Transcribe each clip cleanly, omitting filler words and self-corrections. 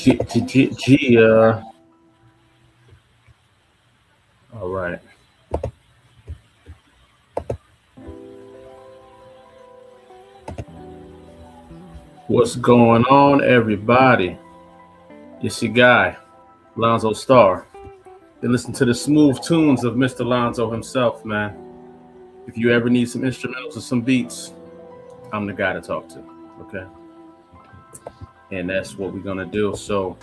All right. What's going on, everybody? It's your guy, Lonzo Star. You listen to the smooth tunes of Mr. Lonzo himself, man. If you ever need some instrumentals or some beats, I'm the guy to talk to. Okay. And that's what we're gonna do. So,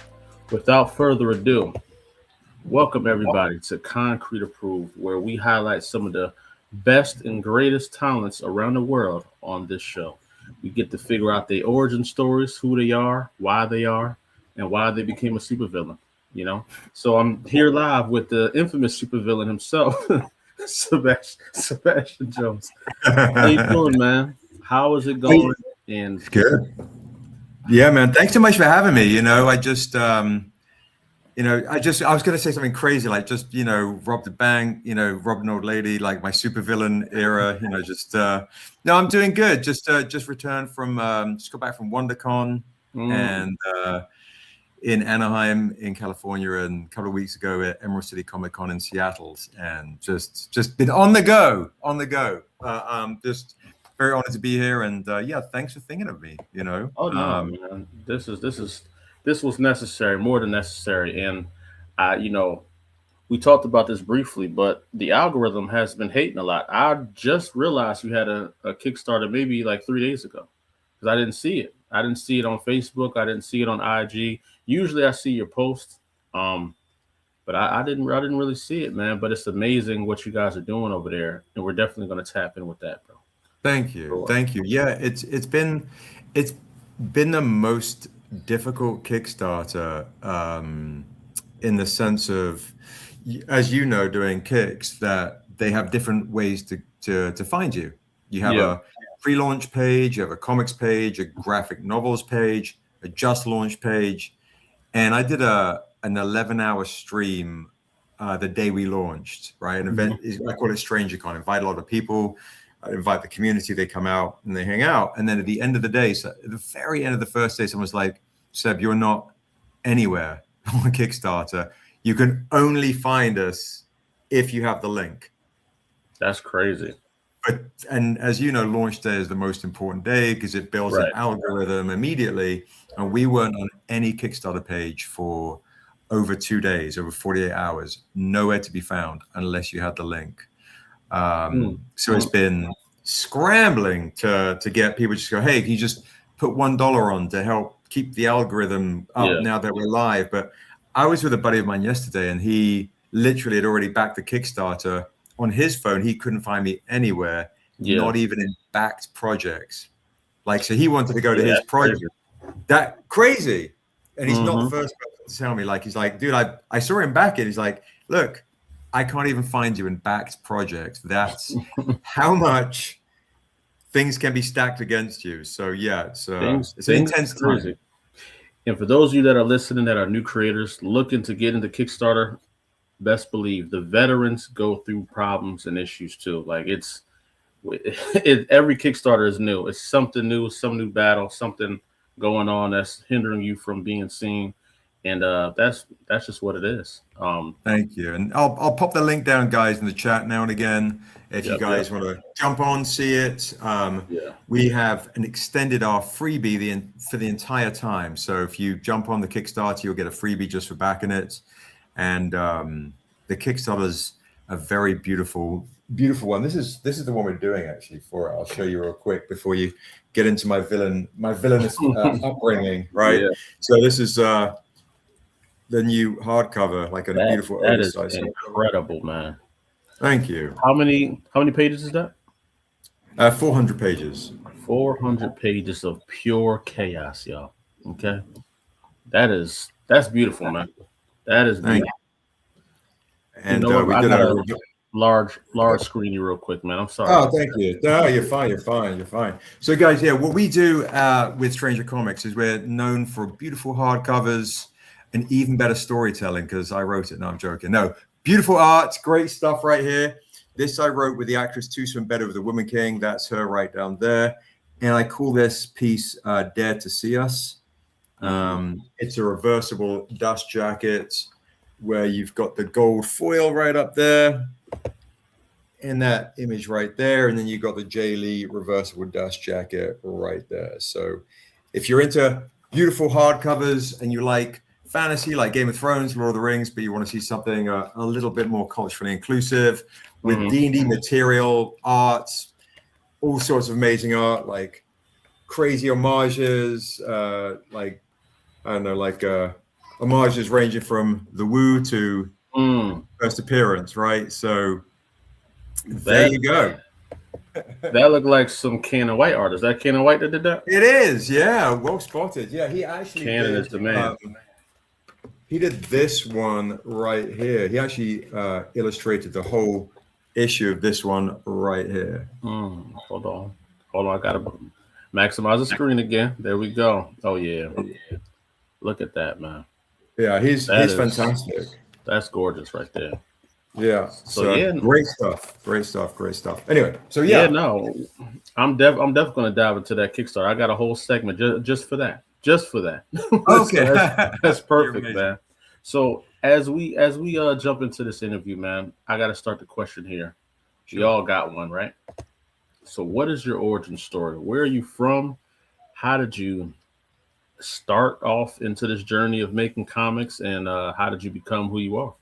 without further ado, welcome everybody to Concrete Approved, where we highlight some of the best and greatest talents around the world on this show. We get to figure out their origin stories, who they are, and why they became a supervillain. You know, so I'm here live with the infamous supervillain himself, Sebastian Jones. How you doing, man? How is it going? And good. Yeah, man. Thanks so much for having me. I was going to say something crazy, like just, robbed a bank, robbed an old lady, like my supervillain era, no, I'm doing good. Just returned from, just got back from WonderCon and in Anaheim in California, and a couple of weeks ago at Emerald City Comic Con in Seattle, and just been on the go. Just very honored to be here, and yeah, thanks for thinking of me. Oh no, man. This was necessary, more than necessary. And we talked about this briefly, but the algorithm has been hating a lot. I just realized you had a Kickstarter maybe like 3 days ago because I didn't see it. I didn't see it on Facebook. I didn't see it on IG. Usually I see your posts, but I didn't really see it, man. But it's amazing what you guys are doing over there, and we're definitely going to tap in with that, bro. Thank you. Yeah, it's been the most difficult Kickstarter in the sense of, as you know, doing kicks, that they have different ways to find you. You have a pre-launch page, you have a comics page, a graphic novels page, a just launch page, and I did an 11-hour stream the day we launched. Right, an event. I call it Stranger Con. Invite a lot of people. I invite the community, they come out and they hang out. And then at the end of the day, so at the very end of the first day, someone was like, Seb, you're not anywhere on Kickstarter. You can only find us if you have the link. That's crazy. And as you know, launch day is the most important day because it builds an algorithm immediately. And we weren't on any Kickstarter page for over 2 days, over 48 hours, nowhere to be found unless you had the link. So it's been scrambling to get people to just go, hey, can you just put $1 on to help keep the algorithm up now that we're live? But I was with a buddy of mine yesterday, and he literally had already backed the Kickstarter on his phone. He couldn't find me anywhere, not even in backed projects. Like, so he wanted to go to his project. That crazy. And he's not the first person to tell me, like, he's like, dude, I saw him back it. He's like, look, I can't even find you in backed projects. That's how much things can be stacked against you. So yeah, it's an intense time. And for those of you that are listening that are new creators looking to get into Kickstarter, best believe the veterans go through problems and issues too. Like every Kickstarter is new. It's something new, some new battle, something going on that's hindering you from being seen. And that's just what it is. Thank you. And I'll pop the link down, guys, in the chat now and again. If you guys want to jump on, see it. We have an extended our freebie for the entire time. So if you jump on the Kickstarter, you'll get a freebie just for backing it. And the Kickstarter's a very beautiful one. This is the one we're doing actually for it. I'll show you real quick before you get into my villainous upbringing, right? So this is the new hardcover, like a beautiful. That is incredible, man. Thank you. How many pages is that? 400 pages. 400 pages of pure chaos, y'all. Okay, that's beautiful, man. That is beautiful. And we did a large screen you real quick, man. I'm sorry. Oh, thank you. No, you're fine. So, guys, what we do with Stranger Comics is we're known for beautiful hardcovers and even better storytelling because I wrote it. No, I'm joking. No, beautiful art, great stuff right here. This I wrote with the actress Tusa Better of the Woman King. That's her right down there. And I call this piece Dare to See Us. It's a reversible dust jacket where you've got the gold foil right up there in that image right there. And then you've got the Jay Lee reversible dust jacket right there. So if you're into beautiful hardcovers and you like fantasy, like Game of Thrones, Lord of the Rings, but you want to see something a little bit more culturally inclusive with D&D material, arts, all sorts of amazing art, like crazy homages, like, I don't know, like homages ranging from The Woo to First Appearance, right? So there you go. That looked like some Cannon White artist. That Cannon White that did that? It is, yeah. Well spotted. Yeah, he actually Cannon is the man. He did this one right here. He actually illustrated the whole issue of this one right here. Hold on. I gotta maximize the screen again. There we go. Oh yeah. Look at that, man. Yeah, he's fantastic. That's gorgeous right there. Yeah. So yeah, great stuff. Anyway, so yeah. No, I'm definitely gonna dive into that Kickstarter. I got a whole segment just for that. Okay, so that's perfect, man. So as we jump into this interview, man, I got to start the question here. Sure. We all got one, right? So what is your origin story? Where are you from? How did you start off into this journey of making comics, and how did you become who you are?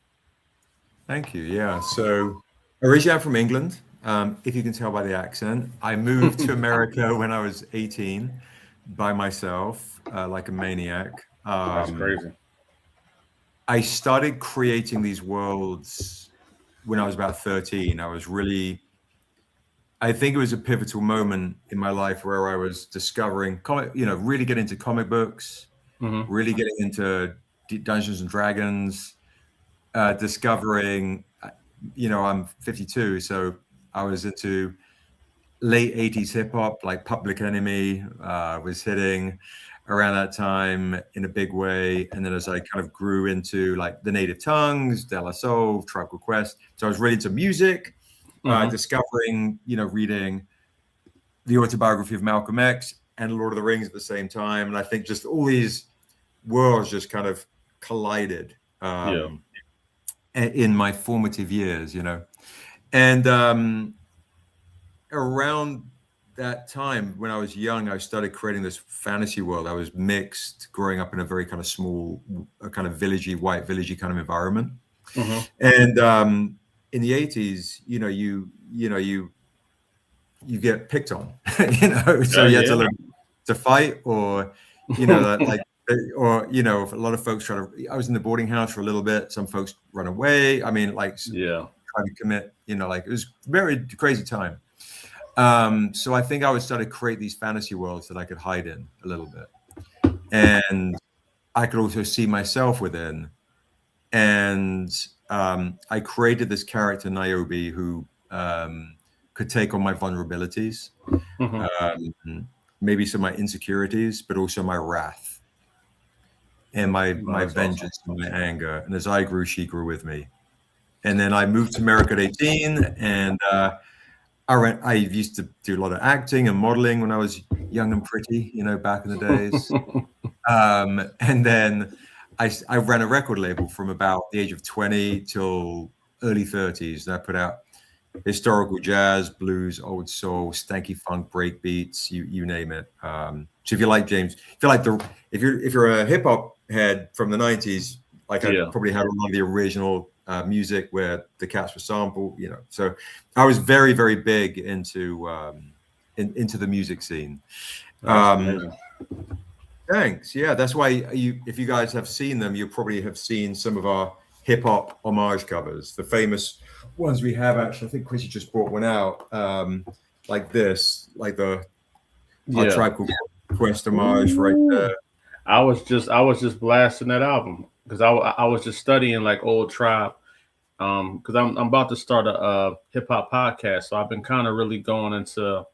Thank you. Yeah. So originally I'm from England. If you can tell by the accent, I moved to America when I was 18 by myself, like a maniac. That's crazy. I started creating these worlds when I was about 13. I think it was a pivotal moment in my life where I was discovering really getting into comic books, really getting into Dungeons and Dragons, discovering, I'm 52, so I was into late 80s hip hop, like Public Enemy was hitting around that time in a big way. And then as I kind of grew into like the Native Tongues, De La Soul, Tribe Called Quest, so I was really into music, discovering, reading the autobiography of Malcolm X and Lord of the Rings at the same time. And I think just all these worlds just kind of collided in my formative years, and around that time when I was young, I started creating this fantasy world. I was mixed, growing up in a very kind of small, kind of white villagey kind of environment. And in the 80s, you get picked on, so you had to learn to fight, or a lot of folks I was in the boarding house for a little bit. Some folks run away. I mean, trying to commit, it was a very crazy time. So I think I would start to create these fantasy worlds that I could hide in a little bit. And I could also see myself within. And I created this character, Niobe, who could take on my vulnerabilities, maybe some of my insecurities, but also my wrath and my vengeance and my anger. And as I grew, she grew with me. And then I moved to America at 18, and I used to do a lot of acting and modeling when I was young and pretty, back in the days. And then I ran a record label from about the age of 20 till early 30s. And I put out historical jazz, blues, old soul, stanky funk, break beats, you name it. So if you like James, if you're a hip hop head from the 90s, I probably had a lot of the original music where the cats were sampled, So I was very, very big into the music scene. Thanks. Yeah, that's why if you guys have seen them, you probably have seen some of our hip hop homage covers, the famous ones we have. Actually, I think Chrissy just brought one out, like this, like our Tribe Called Quest homage right there. I was just blasting that album because I was just studying like old Tribe, because I'm about to start a hip hop podcast, so I've been kind of really going into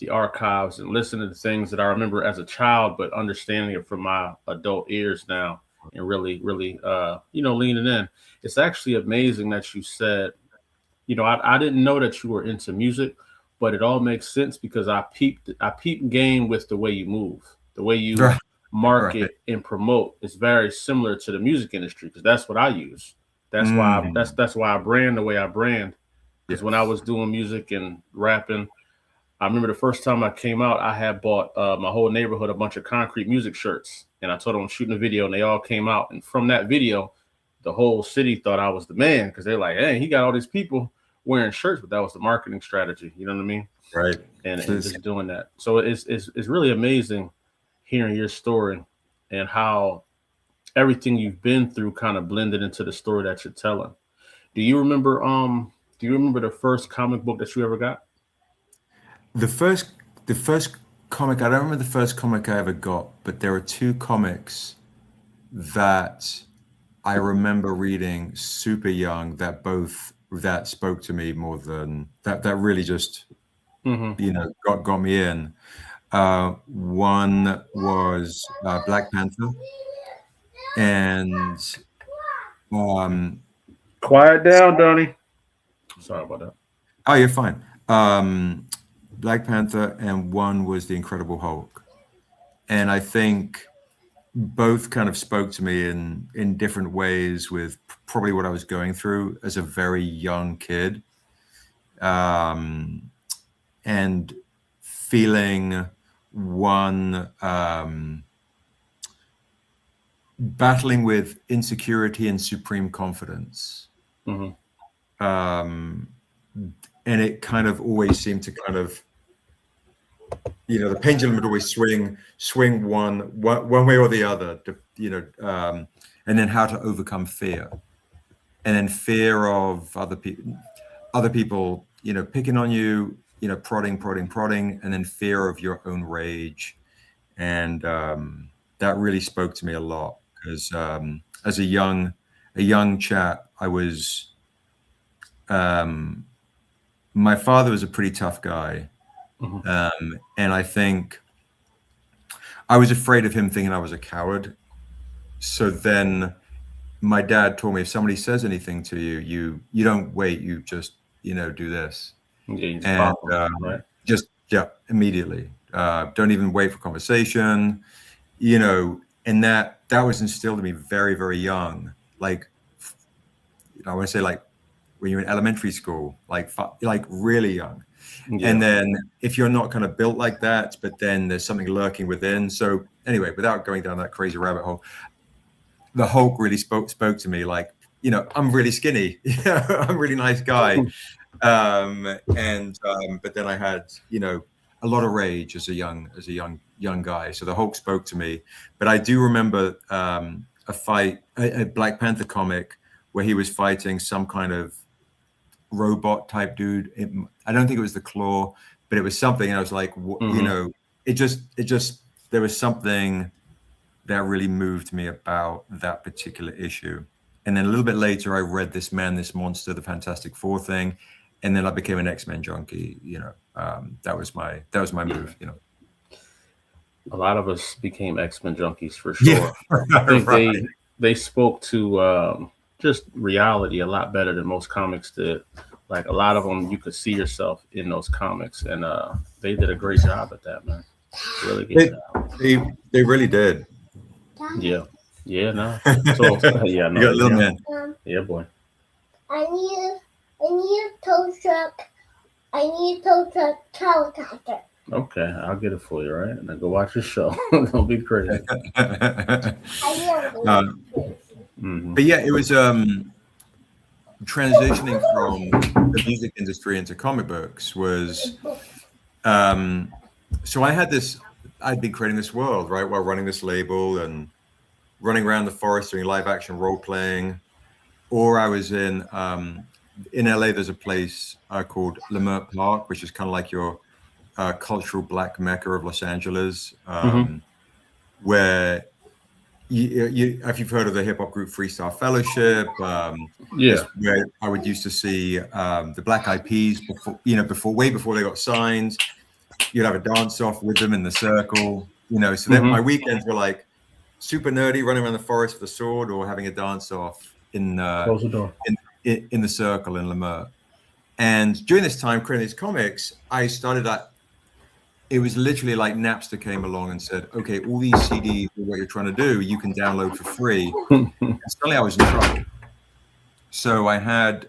the archives and listening to things that I remember as a child, but understanding it from my adult ears now, and really leaning in. It's actually amazing that you said, I didn't know that you were into music, but it all makes sense because I peeped game with the way you move, the way you market and promote is very similar to the music industry, because that's what I use. That's why that's why I brand the way I brand. Because when I was doing music and rapping, I remember the first time I came out, I had bought my whole neighborhood a bunch of Konkrete Music shirts, and I told them I'm shooting a video, and they all came out. And from that video, the whole city thought I was the man, because they're like, "Hey, he got all these people wearing shirts," but that was the marketing strategy. You know what I mean? Right. And just doing that. So it's really amazing hearing your story and how everything you've been through kind of blended into the story that you're telling. Do you remember the first comic book that you ever got? The first comic, I don't remember the first comic I ever got, but there are two comics that I remember reading super young that spoke to me more than that really just got me in. One was Black Panther, and Quiet down, Donnie. Sorry about that. Oh, you're fine. Black Panther, and one was The Incredible Hulk. And I think both kind of spoke to me in different ways with probably what I was going through as a very young kid. And feeling one, battling with insecurity and supreme confidence. And it kind of always seemed to kind of, the pendulum would always swing one way or the other, and then how to overcome fear, and then fear of other people, picking on you, prodding, and then fear of your own rage. And that really spoke to me a lot, because as a young chap, I was, my father was a pretty tough guy. And I think I was afraid of him thinking I was a coward. So then my dad told me, if somebody says anything to you, you don't wait, you just, do this. And right? Immediately. Don't even wait for conversation, and that was instilled in me very, very young. Like, I want to say, like, when you're in elementary school, like really young. Yeah. And then if you're not kind of built like that, but then there's something lurking within. So anyway, without going down that crazy rabbit hole, the Hulk really spoke to me, like, I'm really skinny. I'm a really nice guy. But then I had, a lot of rage as a young guy. So the Hulk spoke to me. But I do remember a fight, a Black Panther comic, where he was fighting some kind of robot type dude. I don't think it was the Claw, but it was something. And I was like, it just there was something that really moved me about that particular issue. And then a little bit later, I read This Man, This Monster, the Fantastic Four thing, and then I became an X-Men junkie. That was my move. A lot of us became X-Men junkies for sure. Yeah. I think they spoke to just reality a lot better than most comics did. Like, a lot of them, you could see yourself in those comics, and they did a great job at that, man. Really good job. They really did. Yeah. No. So, yeah, no. You got a little man. Yeah, boy. I need a tow truck. I need a tow truck helicopter. Okay, I'll get it for you, right? And then go watch your show. Don't be crazy. I want But yeah, it was transitioning from the music industry into comic books was so I'd been creating this world, right, while running this label and running around the forest doing live action role playing. Or I was in LA, there's a place called Leimert Park, which is kind of like your cultural black mecca of Los Angeles, where you if you've heard of the hip hop group Freestyle Fellowship, where I would used to see the Black Eyed Peas way before they got signed. You'd have a dance off with them in the circle, so then my weekends were like super nerdy, running around the forest with a sword, or having a dance off in the circle in Leimert. And during this time creating these comics, I started it was literally like Napster came along and said, okay, all these CDs, what you're trying to do, you can download for free. And suddenly I was in trouble. So I had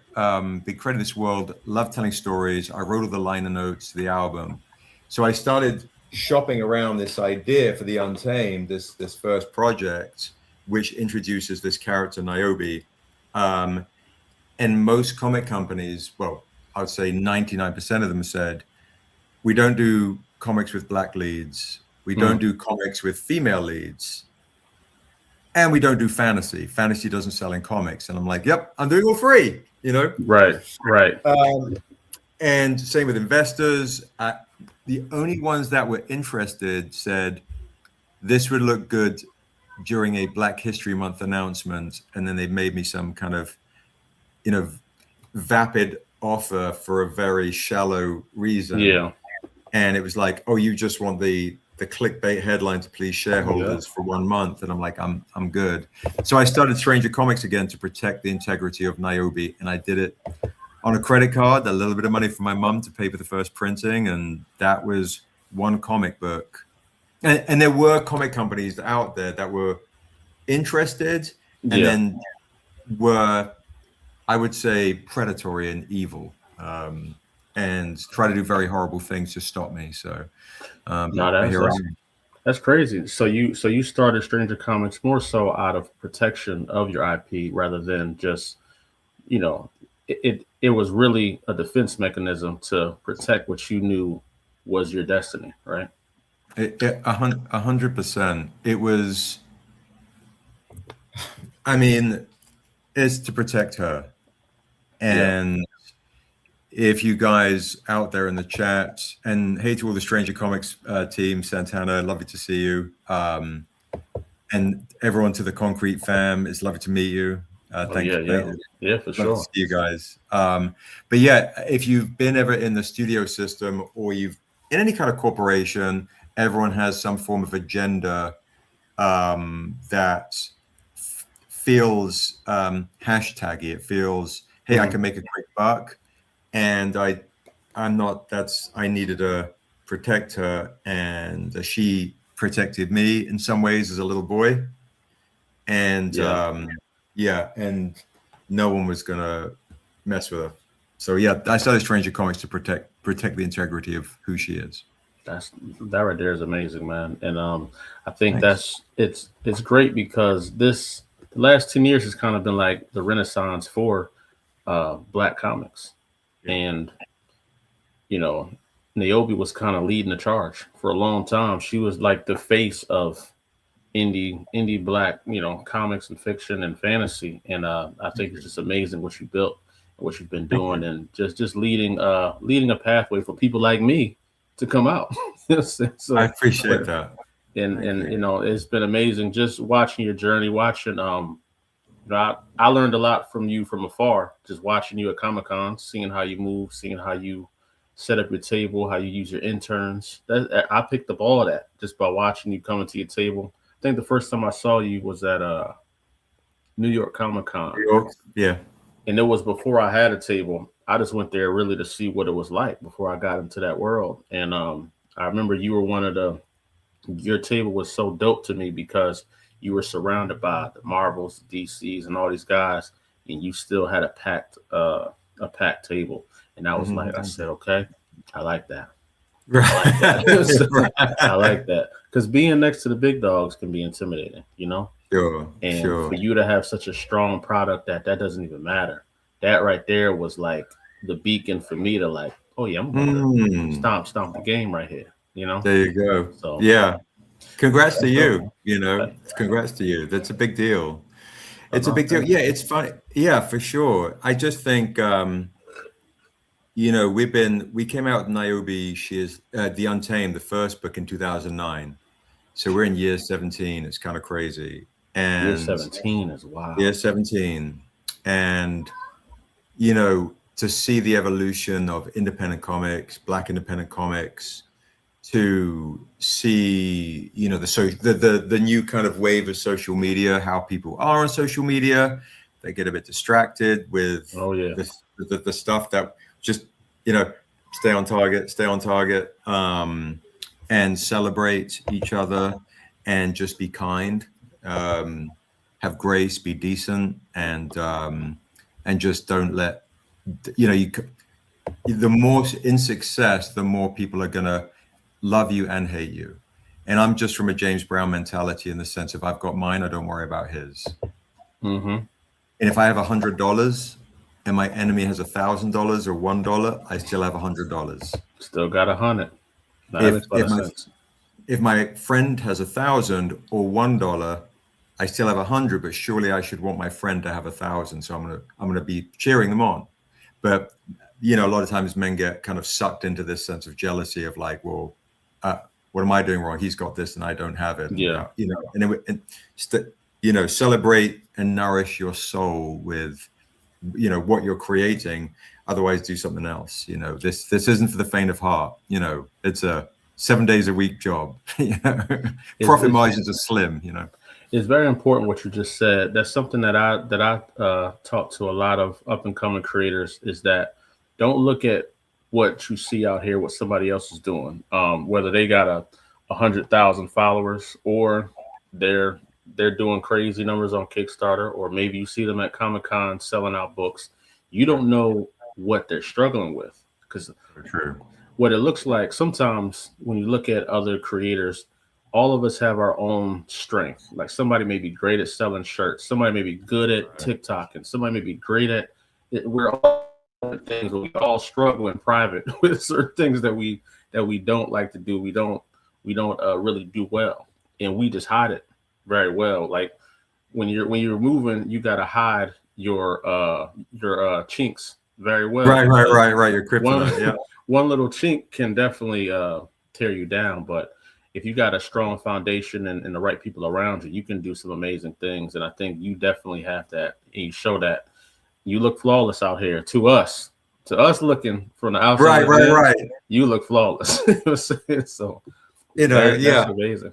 Big Credit This World, loved telling stories. I wrote all the liner notes to the album. So I started shopping around this idea for the Untamed, this first project, which introduces this character Niobe. And most comic companies, well, I would say 99% of them said, we don't do comics with black leads. We don't do comics with female leads. And we don't do fantasy. Fantasy doesn't sell in comics. And I'm like, yep, I'm doing all three, you know? Right. And same with investors. The only ones that were interested said, this would look good during a Black History Month announcement. And then they made me some kind of, you know, vapid offer for a very shallow reason. Yeah. And it was like, oh, you just want the clickbait headline to please shareholders for 1 month. And I'm like, I'm good. So I started Stranger Comics again to protect the integrity of Niobe. And I did it on a credit card, a little bit of money from my mom to pay for the first printing. And that was one comic book. And there were comic companies out there that were interested and then were, I would say, predatory and evil. And try to do very horrible things to stop me. So that's crazy. So you started Stranger Comics more so out of protection of your IP rather than just, you know, it was really a defense mechanism to protect what you knew was your destiny, right? 100%. It was, I mean, it's to protect her. And if you guys out there in the chat, and hey to all the Stranger Comics team, Santana, lovely to see you. And everyone to the Konkrete fam, it's lovely to meet you. Thank you. Yeah, for sure. Love to see you guys. But yeah, if you've been ever in the studio system or you've in any kind of corporation, everyone has some form of agenda that feels hashtaggy. It feels, hey, I can make a quick buck. And I needed to protect her, and she protected me in some ways as a little boy. And and no one was gonna mess with her. So yeah, I started Stranger Comics to protect the integrity of who she is. That right there is amazing, man. And I think it's great because the last 10 years has kind of been like the renaissance for Black comics. And, you know, Niobe was kind of leading the charge for a long time. She was like the face of indie Black, you know, comics and fiction and fantasy. And I think it's just amazing what you built and what you've been doing, and just leading a pathway for people like me to come out. So, I appreciate that. And you know, it's been amazing just watching your journey, watching I learned a lot from you from afar, just watching you at Comic-Con, seeing how you move, seeing how you set up your table, how you use your interns. I picked up all of that just by watching you coming to your table. I think the first time I saw you was at New York Comic-Con. New York, yeah. And it was before I had a table. I just went there really to see what it was like before I got into that world. And I remember you were your table was so dope to me because you were surrounded by the Marvels, DCs, and all these guys, and you still had a packed table. And I was like, I said, okay, I like that. I like that. Because being next to the big dogs can be intimidating, you know? Sure. And for you to have such a strong product that doesn't even matter. That right there was like the beacon for me to like, oh yeah, I'm going to stomp the game right here, you know? There you go. So yeah. Congrats to you, you know, congrats to you. That's a big deal. It's a big deal. Yeah, it's funny. Yeah, for sure. I just think, you know, we came out with Niobe. She is The Untamed, the first book in 2009. So we're in year 17. It's kind of crazy. And year 17 is wild. Year 17. And, you know, to see the evolution of independent comics, Black independent comics, to see, you know, the new kind of wave of social media, how people are on social media, they get a bit distracted with the stuff that just, you know, stay on target. and celebrate each other and just be kind, have grace, be decent, and just don't let, the more in success, the more people are going to love you and hate you. And I'm just from a James Brown mentality in the sense of I've got mine, I don't worry about his. Mm-hmm. And if I have $100 and my enemy has $1,000 or $1, I still have $100. Still got 100. That makes a lot of sense. If my friend has 1,000 or $1, I still have 100, but surely I should want my friend to have 1,000. So I'm gonna be cheering them on. But a lot of times men get kind of sucked into this sense of jealousy of like, well, what am I doing wrong? He's got this and I don't have it. Yeah. Celebrate and nourish your soul with, what you're creating. Otherwise, do something else. This isn't for the faint of heart. It's a 7 days a week job. Profit margins are slim. It's very important what you just said. That's something that I talk to a lot of up and coming creators, is that don't look at what you see out here, what somebody else is doing, whether they got 100,000 followers or they're doing crazy numbers on Kickstarter, or maybe you see them at Comic-Con selling out books. You don't know what they're struggling with, because what it looks like sometimes when you look at other creators, all of us have our own strength. Like somebody may be great at selling shirts, somebody may be good at TikTok, and somebody may be great at it. We're all things, but we all struggle in private with certain things that we don't like to do. We don't really do well, and we just hide it very well. Like when you're moving, you got to hide your chinks very well. Right. Your kryptonite. One little chink can definitely tear you down, but if you got a strong foundation and the right people around you, you can do some amazing things. And I think you definitely have that. And you show that. You look flawless out here to us looking from the outside. Right. You look flawless. So, that's amazing.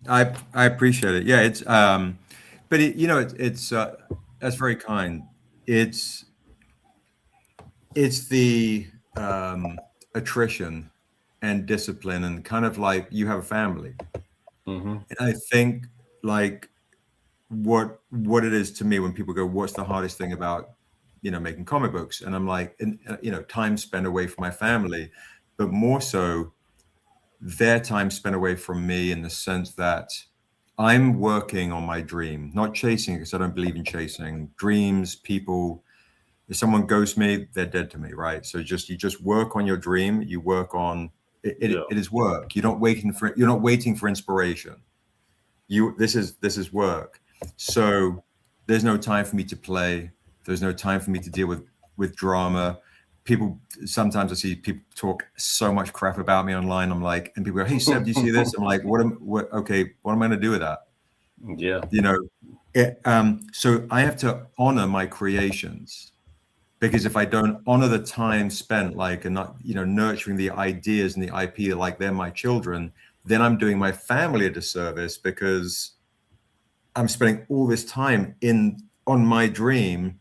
I appreciate it. Yeah, it's but it's that's very kind. It's the attrition and discipline, and kind of like you have a family. Mm-hmm. And I think like what it is to me when people go, what's the hardest thing about making comic books? And I'm like, time spent away from my family, but more so their time spent away from me, in the sense that I'm working on my dream, not chasing it, because I don't believe in chasing dreams. People, if someone ghosts me, they're dead to me, right? So you just work on your dream. You work on it. It is work. You're not waiting for inspiration. This is work. So there's no time for me to play. There's no time for me to deal with drama. Sometimes I see people talk so much crap about me online. I'm like, and people go, "Hey Seb, do you see this?" I'm like, what am I going to do with that? Yeah. So I have to honor my creations, because if I don't honor the time spent, like, and not, nurturing the ideas and the IP like they're my children, then I'm doing my family a disservice, because I'm spending all this time on my dream.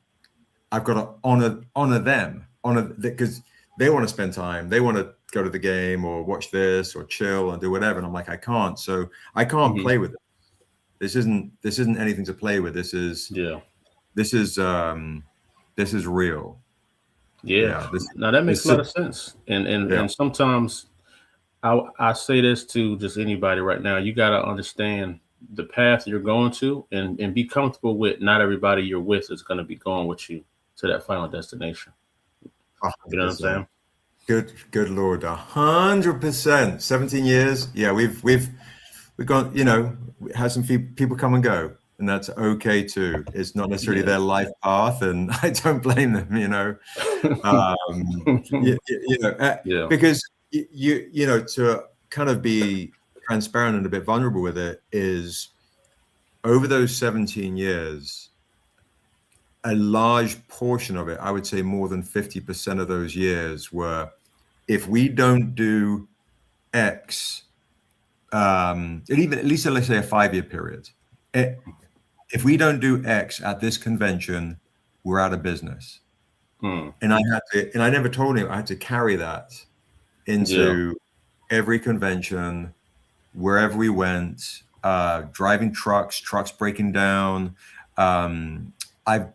I've got to honor them, because they want to spend time. They want to go to the game or watch this or chill and do whatever. And I'm like, I can't. So I can't play with it. This isn't anything to play with. This is real. Yeah. Now that makes a lot of sense. And sometimes I say this to just anybody right now. You got to understand the path you're going to, and be comfortable with not everybody you're with is going to be going with you to that final destination. 100%. You know what I'm saying? Good Lord, 100%. 17 years. Yeah, we've got, had some people come and go, and that's okay too. It's not necessarily their life path, and I don't blame them. Because to kind of be transparent and a bit vulnerable with it, is over those 17 years, a large portion of it, I would say more than 50% of those years, were, if we don't do X, even at least let's say a 5-year period, if we don't do X at this convention, we're out of business. And I never told him I had to carry that into every convention, wherever we went, driving trucks breaking down. I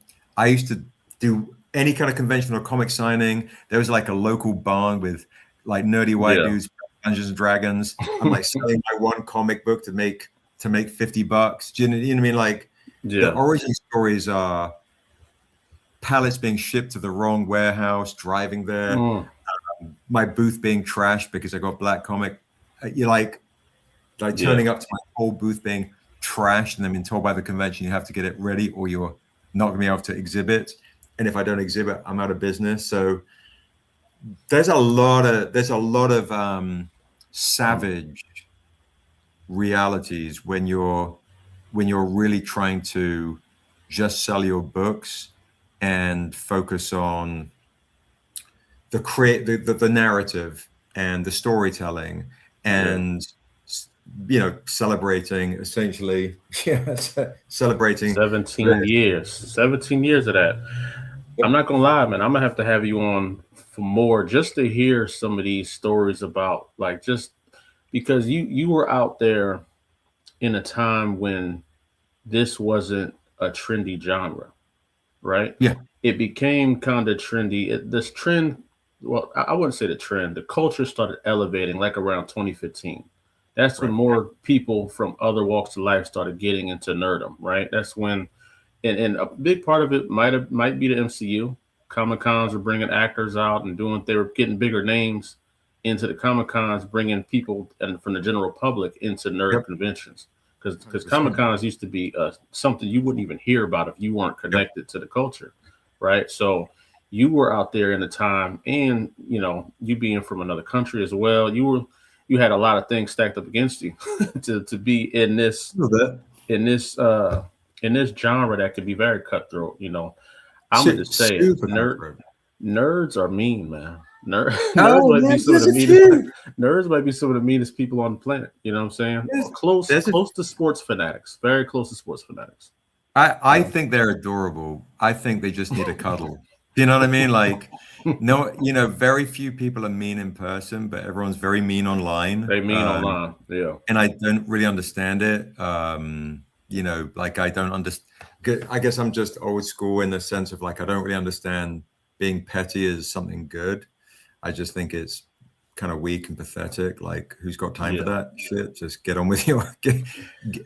used to do any kind of convention or comic signing. There was like a local barn with like nerdy white dudes, Dungeons and Dragons. I'm like selling my one comic book to make $50. Do you know what I mean? Like the origin stories are pallets being shipped to the wrong warehouse, driving there, my booth being trashed because I got black comic. You're like turning up to my whole booth being trashed and then being told by the convention you have to get it ready or you're not going to be able to exhibit. And if I don't exhibit, I'm out of business. So there's a lot of savage realities when you're really trying to just sell your books and focus on the narrative and the storytelling and celebrating essentially celebrating 17 years of that. I'm not gonna lie, man, I'm gonna have you on for more just to hear some of these stories about, like, just because you were out there in a time when this wasn't a trendy genre, right? Yeah. It became kind of trendy. This trend, well, I wouldn't say the trend, the culture started elevating like around 2015. That's when more people from other walks of life started getting into nerdom, right? That's when, and a big part of it might be the MCU. Comic Cons were bringing actors out and they were getting bigger names into the Comic Cons, bringing people and from the general public into nerd conventions. Because Comic Cons used to be something you wouldn't even hear about if you weren't connected to the culture, right? So you were out there in the time, and you being from another country as well, you had a lot of things stacked up against you to be in this genre that could be very cutthroat. I'm gonna just say it. Nerds are mean, man. Nerds might be some of the meanest people on the planet. You know what I'm saying? Close to sports fanatics. Very close to sports fanatics. I think they're adorable. I think they just need a cuddle. You know what I mean? Like, no, very few people are mean in person, but everyone's very mean online. They mean online, yeah. And I don't really understand it. Like I don't understand. I guess I'm just old school in the sense of like I don't really understand being petty is something good. I just think it's kind of weak and pathetic. Like, who's got time for that shit? Just get on with your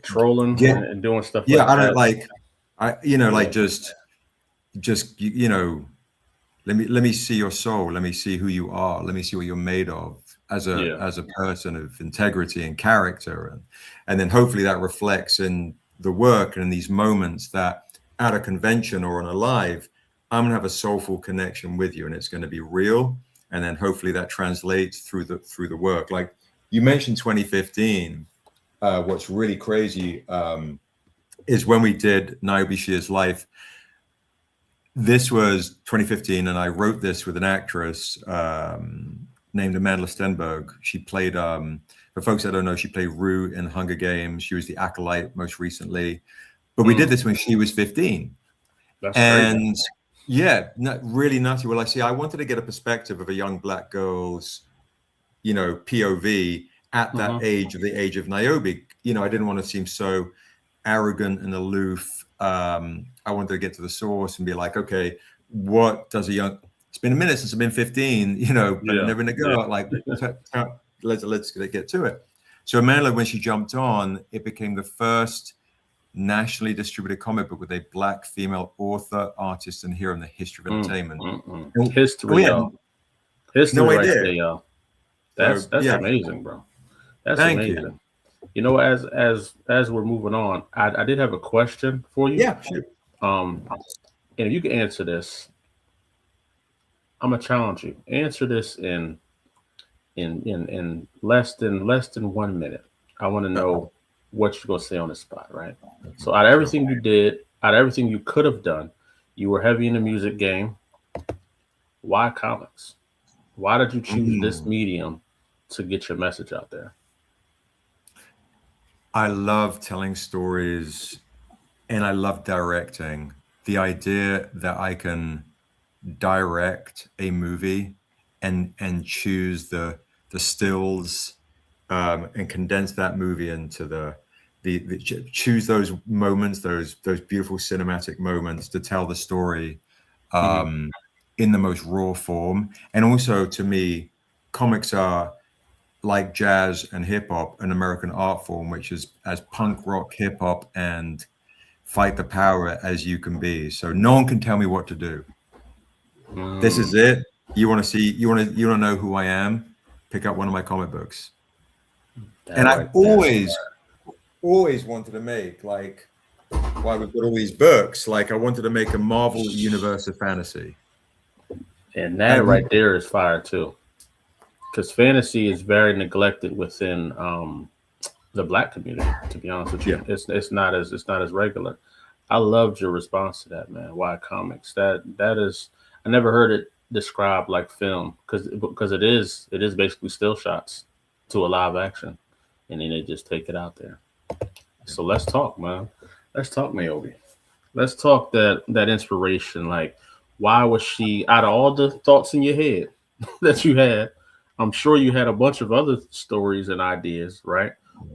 trolling and doing stuff. Yeah, like I don't that. like just let me see your soul. Let me see who you are. Let me see what you're made of as a person of integrity and character, and then hopefully that reflects in the work and in these moments that at a convention or on a live, I'm gonna have a soulful connection with you, and it's going to be real. And then hopefully that translates through the work. Like you mentioned 2015. What's really crazy is when we did Niobe Shear's Life. This was 2015, and I wrote this with an actress named Amanda Stenberg. She played, for folks that don't know, she played Rue in Hunger Games. She was the Acolyte most recently. But we did this when she was 15. That's crazy. And yeah, really nutty. Well, I wanted to get a perspective of a young Black girl's, POV at that age of Niobe. I didn't want to seem so arrogant and aloof. I wanted to get to the source and be like, okay, what does it's been a minute since I've been 15, but I'm never gonna go out like, let's get to it. So Amanda, when she jumped on, it became the first nationally distributed comic book with a Black female author, artist, and hero in the history of entertainment. History, y'all. History no right idea. there, y'all. That's amazing, bro. That's amazing. As we're moving on, I did have a question for you. Yeah, sure. And if you can answer this, I'm gonna challenge you. Answer this in less than 1 minute. I want to know what you're gonna say on the spot, right? So out of everything you did, out of everything you could have done, you were heavy in the music game. Why comics? Why did you choose this medium to get your message out there? I love telling stories and I love directing. The idea that I can direct a movie and choose the stills and condense that movie into the choose those moments, those beautiful cinematic moments to tell the story in the most raw form. And also, to me, comics are like jazz and hip hop, an American art form, which is as punk rock, hip hop, and fight the power as you can be. So no one can tell me what to do. This is it. You want to see, you want to know who I am? Pick up one of my comic books. And I've always wanted to make, like, why we've got all these books, like I wanted to make a Marvel universe of fantasy. And that right there is fire too. Because fantasy is very neglected within the Black community, to be honest with you. Yeah. It's not as regular. I loved your response to that, man. Why comics? That is, I never heard it described like film, because it is basically still shots to a live action, and then they just take it out there. So let's talk, man. Let's talk Niobe. Let's talk that inspiration. Like, why was she, out of all the thoughts in your head that you had, I'm sure you had a bunch of other stories and ideas, right?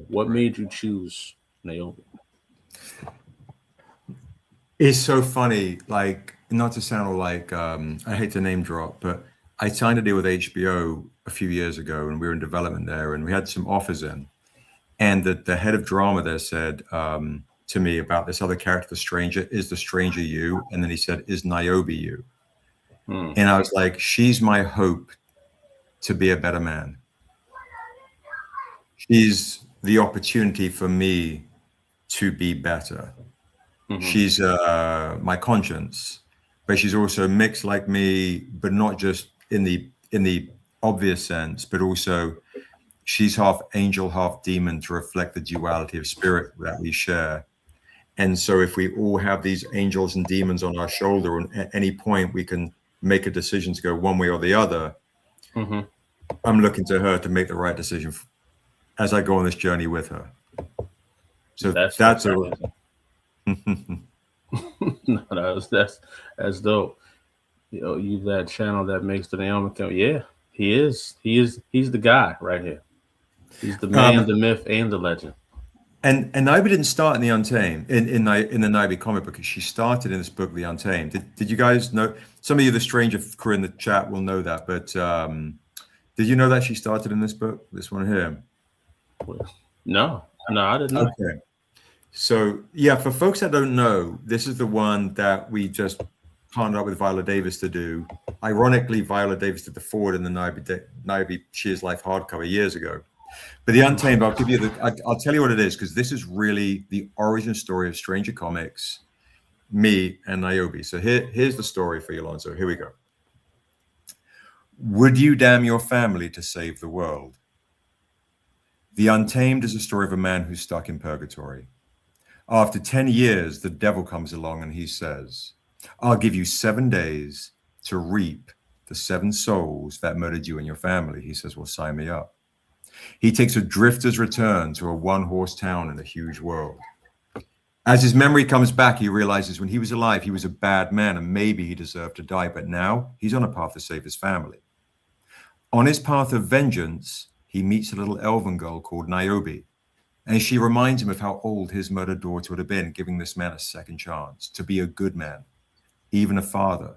What made you choose Niobe? It's so funny, like, not to sound like, I hate to name drop, but I signed a deal with HBO a few years ago, and we were in development there, and we had some offers in. And the head of drama there said to me about this other character, the stranger, is the stranger you? And then he said, is Niobe you? And I was like, she's my hope to be a better man. She's the opportunity for me to be better. She's my conscience, but she's also mixed like me, but not just in the obvious sense, but also she's half angel, half demon, to reflect the duality of spirit that we share. And so if we all have these angels and demons on our shoulder, and at any point we can make a decision to go one way or the other, I'm looking to her to make the right decision as I go on this journey with her. So that's a no, that's dope. You know, you that channel that makes the Niobe come. Yeah, he's the guy right here. He's the man, the myth, and the legend. And Niobe didn't start in the Untamed, in the Niobe comic book. She started in this book, The Untamed. Did you guys know? Some of you, the stranger crew in the chat, will know that. But did you know that she started in this book? This one here. No, I didn't know. Okay. So yeah, for folks that don't know, this is the one that we just partnered up with Viola Davis to do. Ironically, Viola Davis did the forward in the Niobe Sheer's Life hardcover years ago. But The Untamed, I'll tell you what it is, because this is really the origin story of Stranger Comics, me and Niobe. So here's the story for you, Lonzo. Here we go. Would you damn your family to save the world? The Untamed is a story of a man who's stuck in purgatory. After 10 years, the devil comes along and he says, I'll give you 7 days to reap the 7 souls that murdered you and your family. He says, well, sign me up. He takes a drifter's return to a one-horse town in a huge world. As his memory comes back, he realizes when he was alive, he was a bad man and maybe he deserved to die. But now he's on a path to save his family. On his path of vengeance, he meets a little elven girl called Niobe. And she reminds him of how old his murdered daughter would have been, giving this man a second chance to be a good man, even a father.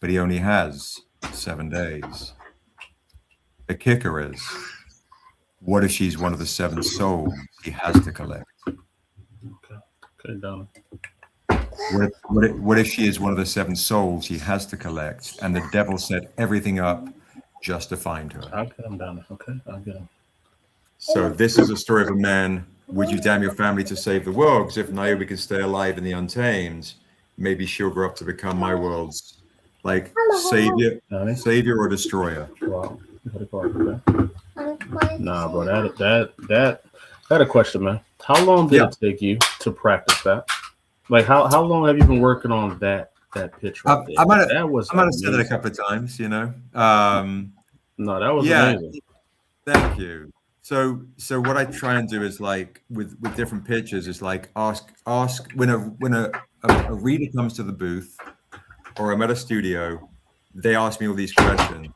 But he only has 7 days. The kicker is, what if she's one of the 7 souls he has to collect? Okay, Donna. What if she is one of the 7 souls he has to collect, and the devil set everything up just to find her? I'll get him, Donna. Okay, I'll get him. So this is a story of a man. Would you damn your family to save the world? Because if Niobe can stay alive in the Untamed, maybe she'll grow up to become my world's like savior or destroyer. Wow. Nah, bro, that a question, man. How long did it take you to practice that? Like, how long have you been working on that pitch right there? I might have said it a couple of times, you know. No, that was amazing. Thank you. So what I try and do is, like, with different pitches, is like ask when a reader comes to the booth or I'm at a studio, they ask me all these questions,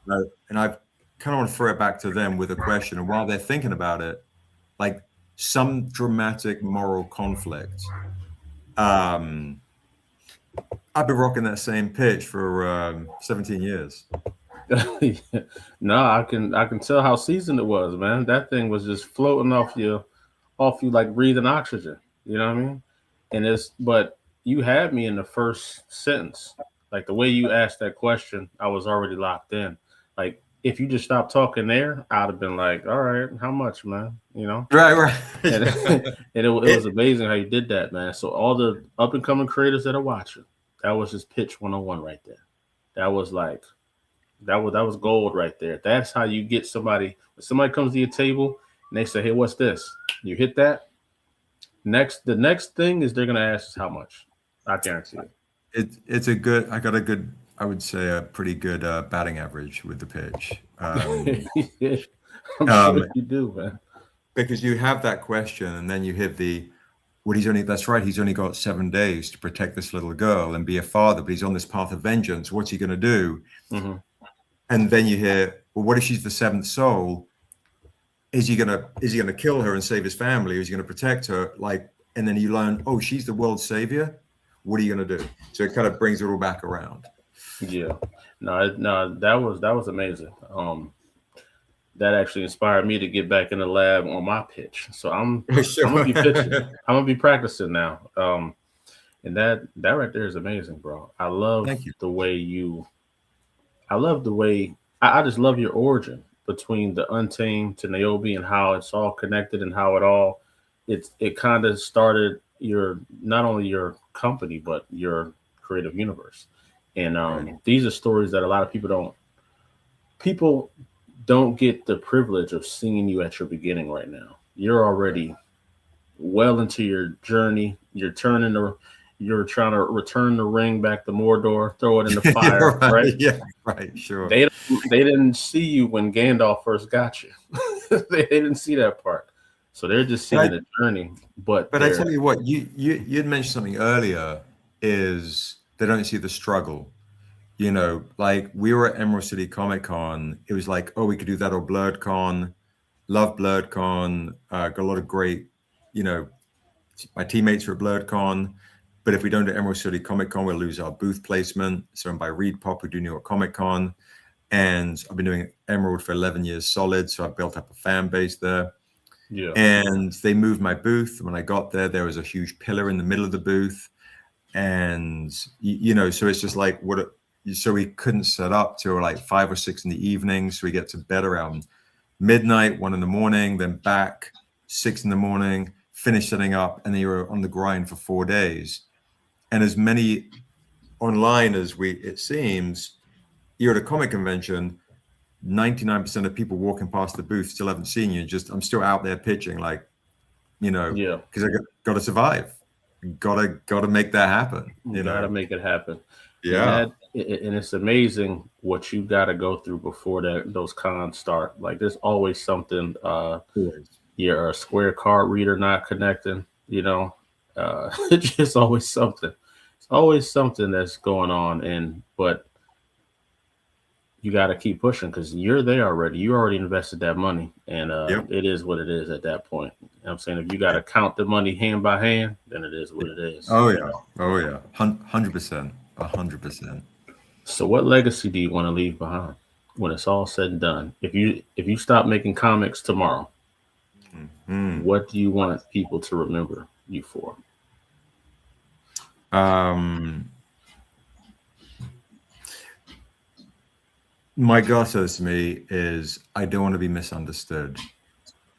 and I've kind of want to throw it back to them with a question, and while they're thinking about it, like some dramatic moral conflict. I've been rocking that same pitch for 17 years. No, I can tell how seasoned it was, man. That thing was just floating off you like breathing oxygen. You know what I mean? But you had me in the first sentence. Like the way you asked that question, I was already locked in. Like if you just stopped talking there, I'd have been like, all right, how much, man? You know? Right. And, and it was amazing how you did that, man. So all the up and coming creators that are watching, that was just pitch 101 right there. That was like that was gold right there. That's how you get somebody. When somebody comes to your table and they say, "Hey, what's this?" You hit that. The next thing is they're gonna ask us how much. I guarantee it. It's a good. I got a good. I would say a pretty good batting average with the pitch. Yeah, I'm sure you do, man. Because you have that question, and then you hit the. Well, that's right. He's only got 7 days to protect this little girl and be a father, but he's on this path of vengeance. What's he going to do? Mm-hmm. And then you hear, well, what if she's the seventh soul? Is he gonna kill her and save his family? Or is he gonna protect her? Like, and then you learn, oh, she's the world's savior. What are you gonna do? So it kind of brings it all back around. Yeah, no, that was amazing. That actually inspired me to get back in the lab on my pitch. So I'm gonna be pitching. I'm gonna be practicing now. And that right there is amazing, bro. I love the way I just love your origin between the Untamed to Niobe and how it's all connected and how it kind of started not only your company but your creative universe. And these are stories that a lot of people don't get the privilege of seeing you at your beginning right now. You're already well into your journey. You're trying to return the ring back to Mordor, throw it in the fire, right? Yeah, right, sure. They didn't see you when Gandalf first got you. They didn't see that part. So they're just seeing the journey. But I tell you what, you'd mentioned something earlier, is they don't see the struggle. You know, like we were at Emerald City Comic Con. It was like, oh, we could do that or Blurred Con. Love Blurred Con. Got a lot of great, my teammates were at Blurred Con. But if we don't do Emerald City Comic Con, we'll lose our booth placement. So I'm by Reed Pop, we do New York Comic Con. And I've been doing Emerald for 11 years solid. So I've built up a fan base there. Yeah. And they moved my booth. When I got there was a huge pillar in the middle of the booth. And, so it's just like, so we couldn't set up till like 5 or 6 in the evening. So we get to bed around midnight, 1 in the morning, then back 6 in the morning, finish setting up. And then you were on the grind for 4 days. And as many online as it seems, you're at a comic convention, 99% of people walking past the booth still haven't seen you. I'm still out there pitching, like, because I got to survive. Got to make that happen. You got to make it happen. Yeah. And it's amazing what you got to go through before those cons start. Like there's always something. You're a square card reader not connecting. It's just always something. It's always something that's going on, but you got to keep pushing because you're there already. You already invested that money, and it is what it is at that point. You know what I'm saying? If you got to count the money hand by hand, then it is what it is. Oh yeah, 100%, 100%. So, what legacy do you want to leave behind when it's all said and done? If you stop making comics tomorrow, what do you want people to remember you for? My God says to me is I don't want to be misunderstood.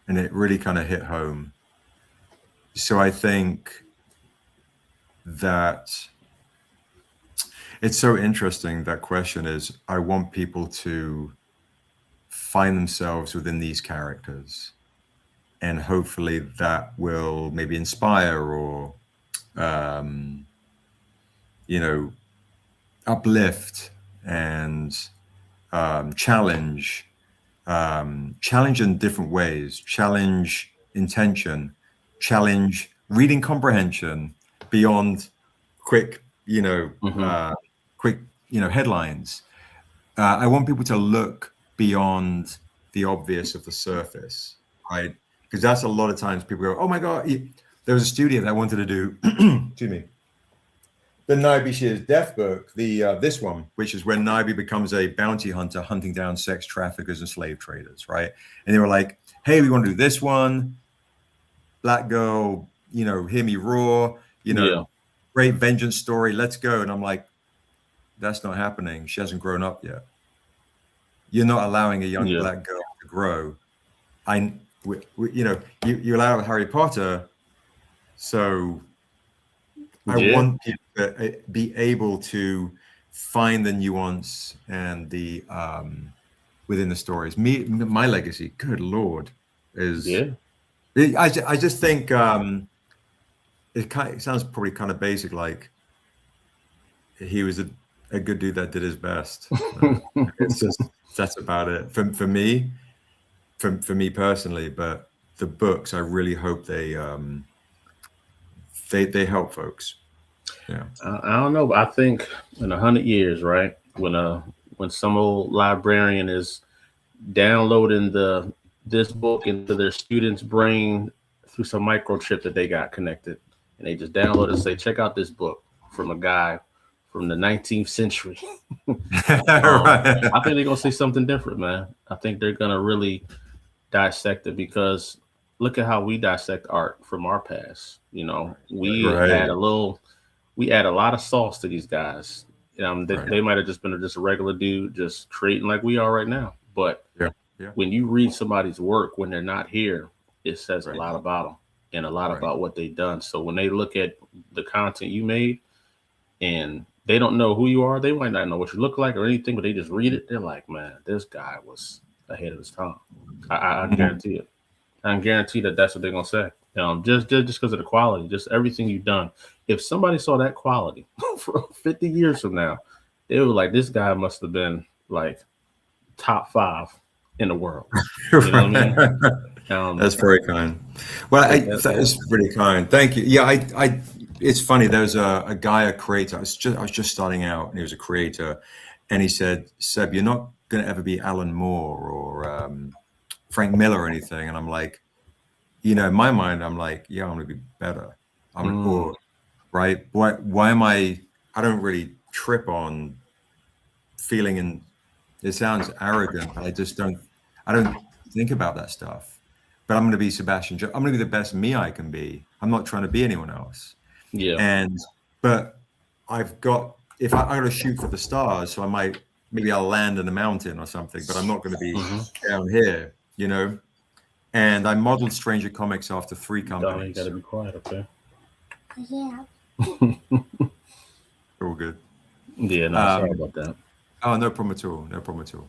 And it really kind of hit home. So I think that it's so interesting. That question is, I want people to find themselves within these characters. And hopefully that will maybe inspire or, uplift and challenge in different ways, challenge intention, challenge reading comprehension beyond quick, headlines. I want people to look beyond the obvious of the surface, right? Because that's a lot of times people go, oh my God, there was a studio that wanted to do, excuse me, the Niobe Shears Death book, this one, which is when Niobe becomes a bounty hunter hunting down sex traffickers and slave traders, right? And they were like, hey, we want to do this one. Black girl, you know, hear me roar, you know, great vengeance story, let's go. And I'm like, that's not happening. She hasn't grown up yet. You're not allowing a young black girl to grow. You know, you allow Harry Potter, so I want people to be able to find the nuance and the within the stories. My legacy, good Lord, is I just think it sounds probably kind of basic, like he was a good dude that did his best. It's just that's about it for me, for me personally. But the books, I really hope they help folks. Yeah, I don't know, but I think in 100 years, right, when some old librarian is downloading this book into their student's brain through some microchip that they got connected, and they just download it and say, check out this book from a guy from the 19th century. I think they're gonna see something different, man. I think they're gonna really dissect it, because look at how we dissect art from our past. You know, we add a lot of sauce to these guys. They might have just been just a regular dude, just creating like we are right now. But when you read somebody's work when they're not here, it says a lot about them and a lot about what they've done. So when they look at the content you made and they don't know who you are, they might not know what you look like or anything, but they just read it. They're like, man, this guy was ahead of his time. I guarantee it. I guarantee that's what they're gonna say. Just because of the quality, just everything you've done. If somebody saw that quality for 50 years from now, they were like, this guy must have been like top 5 in the world. You know what I mean? That's very kind. Well, that is pretty kind. Thank you. Yeah, I it's funny. There's a guy, a creator. I was just starting out, and he was a creator, and he said, Seb, you're not going to ever be Alan Moore or Frank Miller or anything. And I'm like, you know, in my mind, I'm like, yeah, I'm going to be better. Right? Why am I don't really trip on feeling, and it sounds arrogant, but I don't think about that stuff. But I'm going to be Sebastian. I'm going to be the best me I can be. I'm not trying to be anyone else. Yeah. But I've got, if I'm going to shoot for the stars, so maybe I'll land in a mountain or something, but I'm not going to be down here, you know? And I modeled Stranger Comics after 3 companies. You got to be quiet, okay? Yeah. All good. Yeah, no, sorry about that. Oh, no problem at all. No problem at all.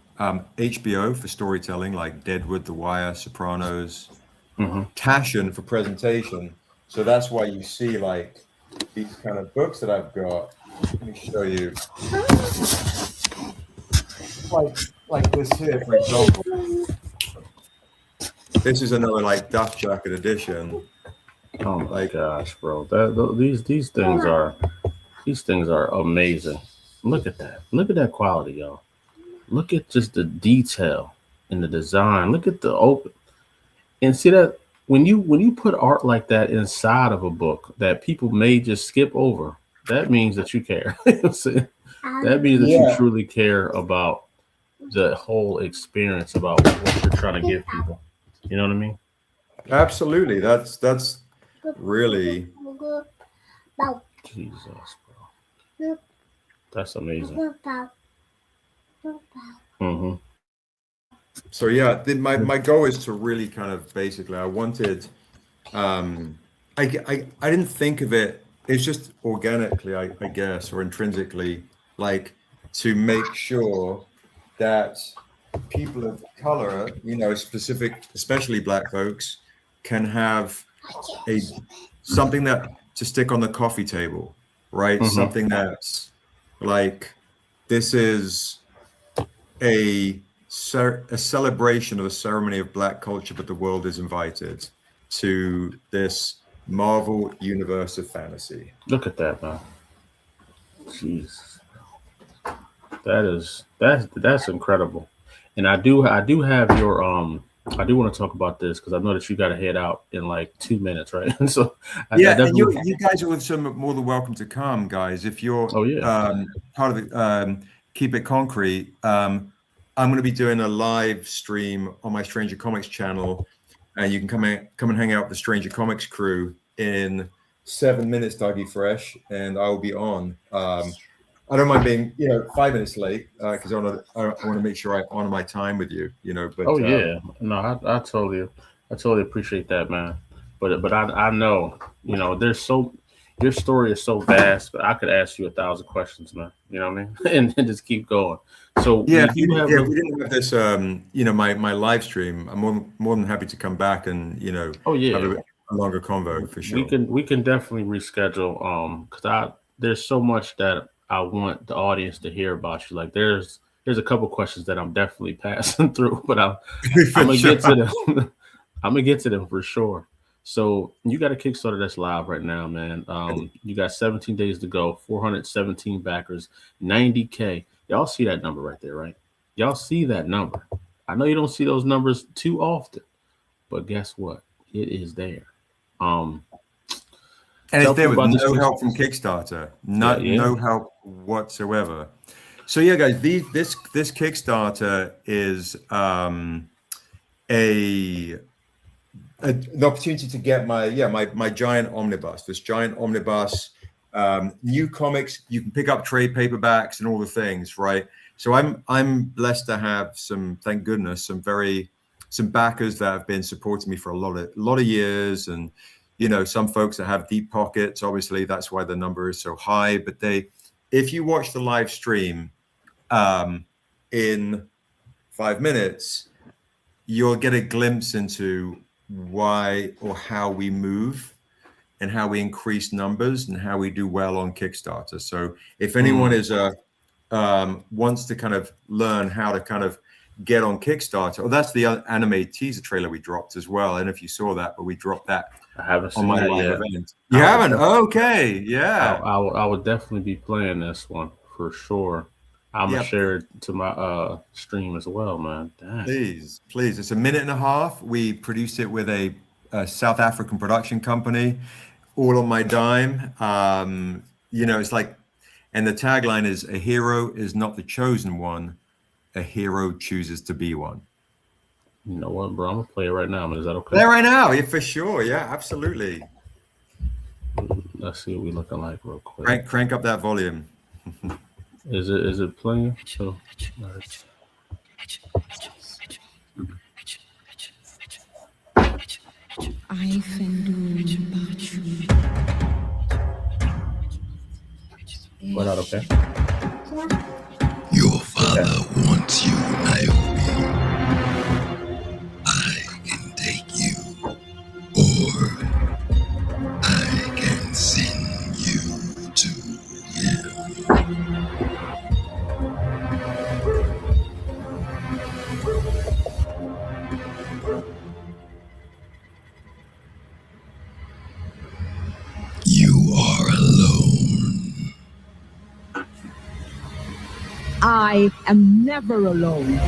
HBO for storytelling, like Deadwood, The Wire, Sopranos. Tashin for presentation. So that's why you see like these kind of books that I've got. Let me show you. Like this here, for example. This is another like Duff Jacket edition. Oh my gosh, bro! These things are amazing. Look at that! Look at that quality, y'all. Look at just the detail in the design. Look at the open, and see that when you put art like that inside of a book that people may just skip over, that means that you care. That means that you truly care about the whole experience, about what you're trying to give people. You know what I mean? Absolutely. That's really Jesus, bro. That's amazing. So yeah, my goal is to really kind of basically, I wanted, I didn't think of it. It's just organically, I guess, or intrinsically, like to make sure that people of color, you know, especially Black folks, can have something that to stick on the coffee table, right? Something that's like, this is a celebration of a ceremony of Black culture, but the world is invited to this Marvel universe of fantasy. Look at that, man. Jesus. That's incredible. And I do have your I do want to talk about this because I know that you got to head out in like 2 minutes, right? So I Yeah, and definitely. you guys are some more than welcome to come, guys. If you're Oh yeah. part of it, Keep It Concrete. I'm going to be doing a live stream on my Stranger Comics channel, and you can come and hang out with the Stranger Comics crew in 7 minutes, Dougie Fresh, and I'll be on. I don't mind being, 5 minutes late because I want to make sure I honor my time with you, But Oh yeah. No, I totally appreciate that, man. But I know, your story is so vast, but I could ask you 1,000 questions, man. You know what I mean? And just keep going. So yeah, we do have if we didn't have this, my live stream, I'm more than happy to come back and oh have yeah, a longer convo for sure. we can definitely reschedule. Because there's so much that I want the audience to hear about you. Like there's a couple questions that I'm definitely passing through, but I'm gonna get to them. I'm gonna get to them for sure. So you got a Kickstarter that's live right now, man. You got 17 days to go, 417 backers, 90K. Y'all see that number right there, right? Y'all see that number. I know you don't see those numbers too often, but guess what? It is there. Um, And tell it's there people with about this. no help from Kickstarter, Yeah, yeah. no help whatsoever. So yeah, guys, this Kickstarter is the opportunity to get my giant omnibus. This giant omnibus, new comics. You can pick up trade paperbacks and all the things, right? So I'm blessed to have thank goodness, some backers that have been supporting me for a lot of years, and some folks that have deep pockets. Obviously, that's why the number is so high. But if you watch the live stream in 5 minutes, you'll get a glimpse into why or how we move and how we increase numbers and how we do well on Kickstarter. So if anyone is wants to kind of learn how to kind of get on Kickstarter, that's the anime teaser trailer we dropped as well. And if you saw that, but we dropped that I haven't on seen my that live yet. event. You haven't? Okay, yeah. I would definitely be playing this one for sure. I'm gonna share it to my stream as well, man. Dang. Please. It's a minute and a half. We produced it with a South African production company, all on my dime. It's like, and the tagline is, "A hero is not the chosen one. A hero chooses to be one." You know what, bro? I'm gonna play it right now, man. Is that okay? Play right now, yeah, for sure. Yeah, absolutely. Let's see what we looking like real quick. Crank up that volume. Is it playing? So, right. What out, okay? Your father wants you, Niobe. I can take you, or I can send you to him. You are alone. I am never alone.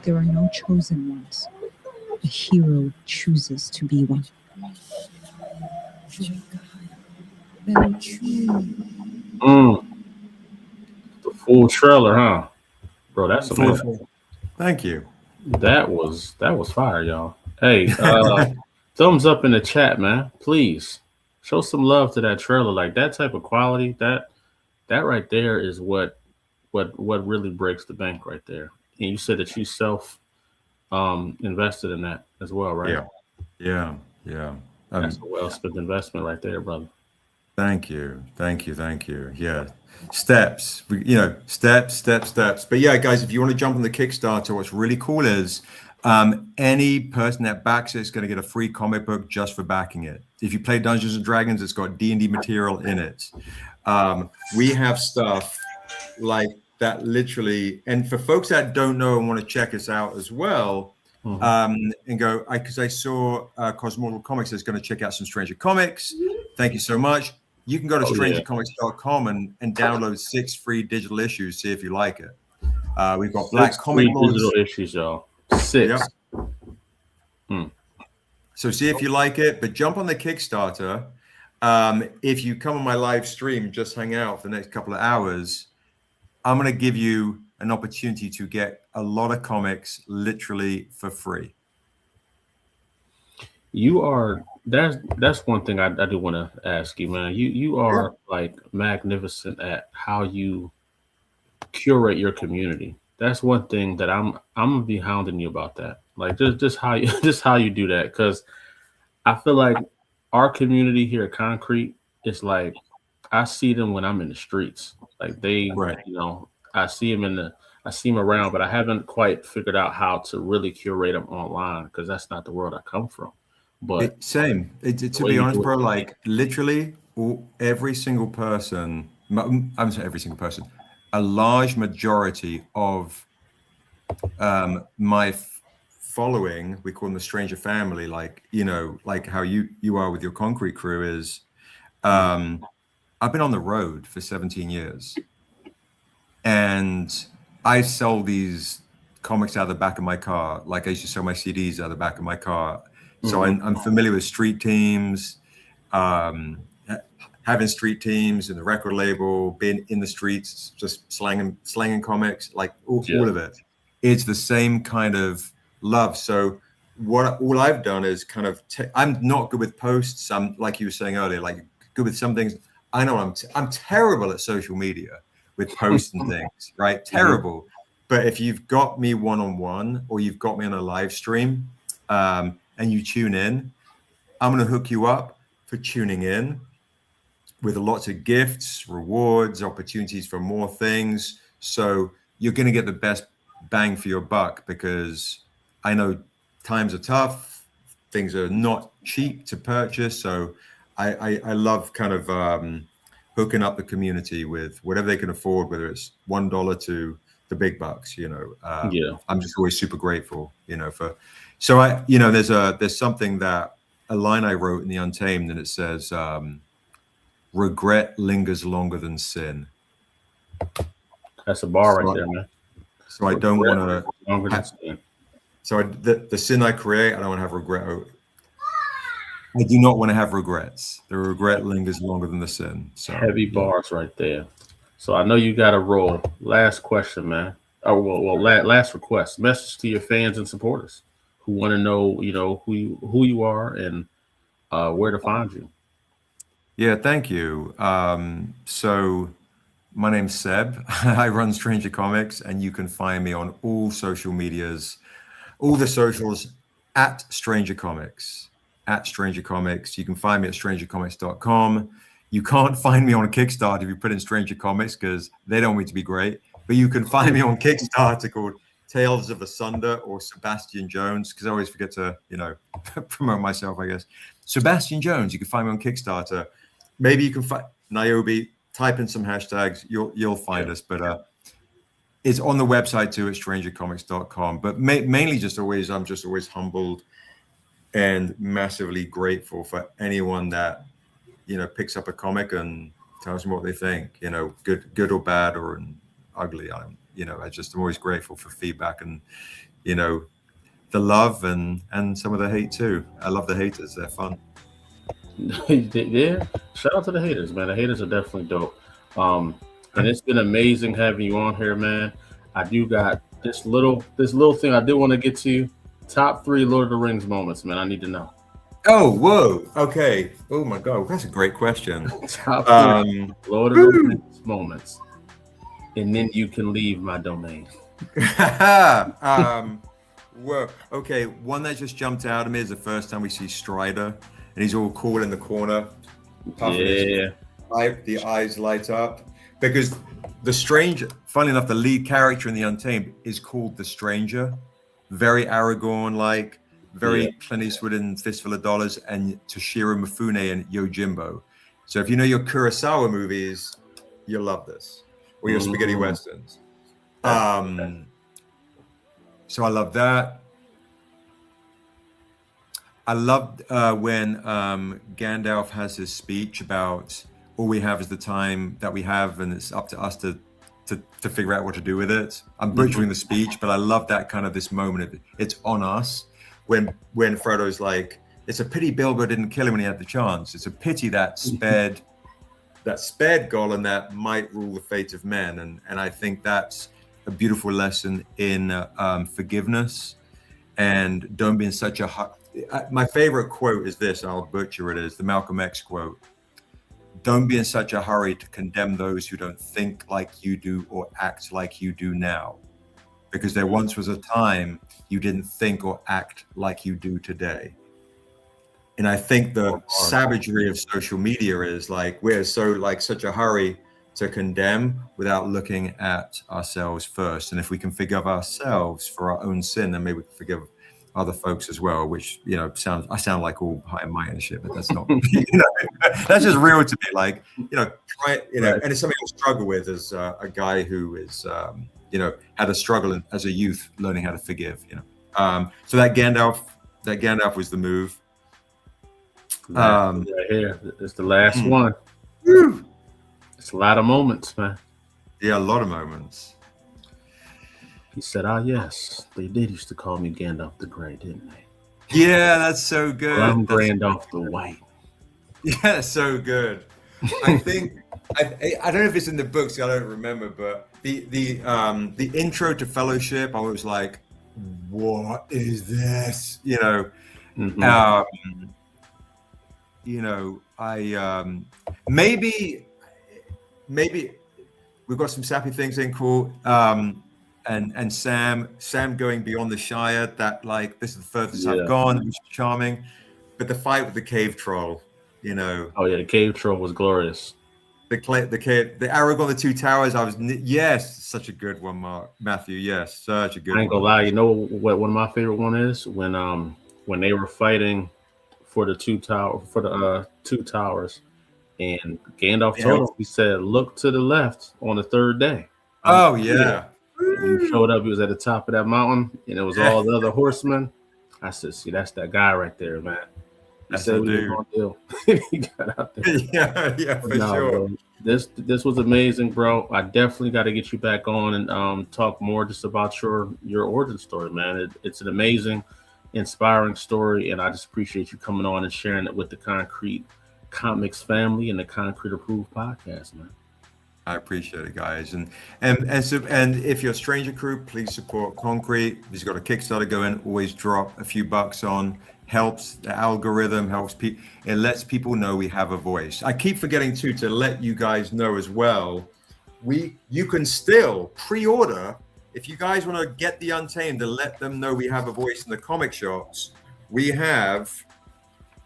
There are no chosen ones. A hero chooses to be one. The full trailer, huh? Bro, that's amazing. Thank you. That was fire, y'all. Hey, thumbs up in the chat, man. Please show some love to that trailer. Like that type of quality, that right there is what really breaks the bank right there. And you said that you self invested in that as well, right? Yeah. That's a well spent investment right there, brother. Thank you. Yeah. Steps. Steps. But yeah, guys, if you want to jump on the Kickstarter, what's really cool is any person that backs it is going to get a free comic book just for backing it. If you play Dungeons and Dragons, it's got D&D material in it. We have stuff like that literally, and for folks that don't know and want to check us out as well, and go, because I saw Cosmortal Comics is going to check out some Stranger Comics. Thank you so much. You can go to strangercomics.com and download 6 free digital issues, see if you like it. We've got Black Comic Lords. Digital issues, y'all. 6. Yep. So see if you like it, but jump on the Kickstarter. If you come on my live stream, just hang out for the next couple of hours, I'm going to give you an opportunity to get a lot of comics literally for free. You are, that's one thing I do want to ask you, man. You are like magnificent at how you curate your community. That's one thing that I'm gonna be hounding you about that. Like just how you do that, because I feel like our community here at Konkrete is like, I see them when I'm in the streets. Like they, you know, I see them around, but I haven't quite figured out how to really curate them online, because that's not the world I come from. But to be honest, bro, like literally every single person, I'm saying every single person, a large majority of my following, we call them the Stranger Family, like, you know, like how you are with your Konkrete crew is, I've been on the road for 17 years and I sell these comics out of the back of my car. Like I used to sell my CDs out of the back of my car. So I'm familiar with street teams, having street teams and the record label, being in the streets, just slanging comics, like all of it. It's the same kind of love. So all I've done is kind of, I'm not good with posts. I'm, like you were saying earlier, like good with some things. I know I'm terrible at social media with posts and things, right? Terrible. But if you've got me one-on-one or you've got me on a live stream, and you tune in, I'm going to hook you up for tuning in with lots of gifts, rewards, opportunities for more things. So you're going to get the best bang for your buck, because I know times are tough. Things are not cheap to purchase. So I love kind of hooking up the community with whatever they can afford, whether it's $1 to the big bucks, you know. I'm just always super grateful, you know, so I, you know, there's something that a line I wrote in the Untamed, and it says, regret lingers longer than sin. That's a bar right there, man. So I don't want to, the sin I create, I don't want to have regret. I do not want to have regrets. The regret lingers longer than the sin. So heavy bars right there. So I know you got a roll. Last question, man. Oh, well, last request. Message to your fans and supporters who want to know, you know, who you are and where to find you. Yeah, thank you. So my name's Seb. I run Stranger Comics, and you can find me on all social medias, all the socials at Stranger Comics. At Stranger Comics. You can find me at strangercomics.com. You can't find me on a Kickstarter if you put in Stranger Comics, because they don't want me to be great. But you can find me on Kickstarter called Tales of Asunder or Sebastian Jones, because I always forget to, you know, promote myself, I guess. Sebastian Jones, you can find me on Kickstarter. Maybe you can find Niobe, type in some hashtags, you'll find us. But it's on the website too at strangercomics.com. But mainly I'm just always humbled and massively grateful for anyone that, you know, picks up a comic and tells me what they think, you know, good or bad or ugly. You know, I'm always grateful for feedback and, you know, the love and some of the hate too. I love the haters. They're fun. Yeah. Shout out to the haters, man. The haters are definitely dope. And it's been amazing having you on here, man. I do got this little thing I did want to get to. Top 3 Lord of the Rings moments, man. I need to know. Oh, whoa. Okay. Oh my God. That's a great question. Top 3 Lord of the Rings moments. And then you can leave my domain. Whoa. Okay. One that just jumped out at me is the first time we see Strider and he's all cool in the corner. Yeah. The eyes light up. Because the Stranger, funnily enough, the lead character in the Untamed is called the Stranger. Very Aragorn-like, very Clint Eastwood in Fistful of Dollars, and Toshiro Mifune and Yojimbo. So if you know your Kurosawa movies, you'll love this. Or your spaghetti westerns. So I love that. I loved when Gandalf has his speech about all we have is the time that we have, and it's up to us to figure out what to do with it. I'm butchering the speech, but I love that kind of this moment of it's on us. When Frodo's like, it's a pity Bilbo didn't kill him when he had the chance. It's a pity that spared Gollum that might rule the fate of men. And I think that's a beautiful lesson in forgiveness and don't be in such a my favorite quote is this, and I'll butcher it, is the Malcolm X quote. Don't be in such a hurry to condemn those who don't think like you do or act like you do now. Because there once was a time you didn't think or act like you do today. And I think the savagery of social media is like, we're so like such a hurry to condemn without looking at ourselves first. And if we can forgive ourselves for our own sin, then maybe we can forgive other folks as well, which, you know, I sound like all high and mighty and shit, but that's not, you know, that's just real to me. Like, you know, try, you know, and it's something I struggle with as a guy who is, you know, had a struggle as a youth learning how to forgive, you know. So that Gandalf was the move. Right here, it's the last one. Woo. It's a lot of moments, man. Yeah, a lot of moments. He said, "Ah, yes, they did used to call me Gandalf the Grey, didn't they?" Yeah, that's so good. Well, I'm Gandalf the White. Yeah, so good. I think I don't know if it's in the books. I don't remember, but the intro to Fellowship, I was like, "What is this?" You know. You know, I maybe we've got some sappy things in cool. And Sam going beyond the Shire, that like this is the furthest I've gone, it was charming. But the fight with the cave troll, you know. Oh yeah, the cave troll was glorious. The Aragorn, the Two Towers, yes, such a good one, Matthew. Yes, such a good one. I ain't gonna lie, you know what one of my favorite one is? When they were fighting for the two towers, and Gandalf told him, he said, "Look to the left on the third day." Oh yeah. When he showed up, he was at the top of that mountain, and it was all the other horsemen. I said, "See, that's that guy right there, man." He said, "We were gonna deal." He got out there. Yeah, for sure. Bro, this was amazing, bro. I definitely got to get you back on and talk more just about your origin story, man. It's an amazing, inspiring story, and I just appreciate you coming on and sharing it with the Konkrete Comics family and the Konkrete Approved podcast, man. I appreciate it, guys, and if you're a Stranger Crew, please support Konkrete. He's got a Kickstarter going. Always drop a few bucks on. Helps the algorithm. Helps people. It lets people know we have a voice. I keep forgetting to let you guys know as well. You can still pre-order if you guys want to get the Untamed to let them know we have a voice in the comic shops. We have.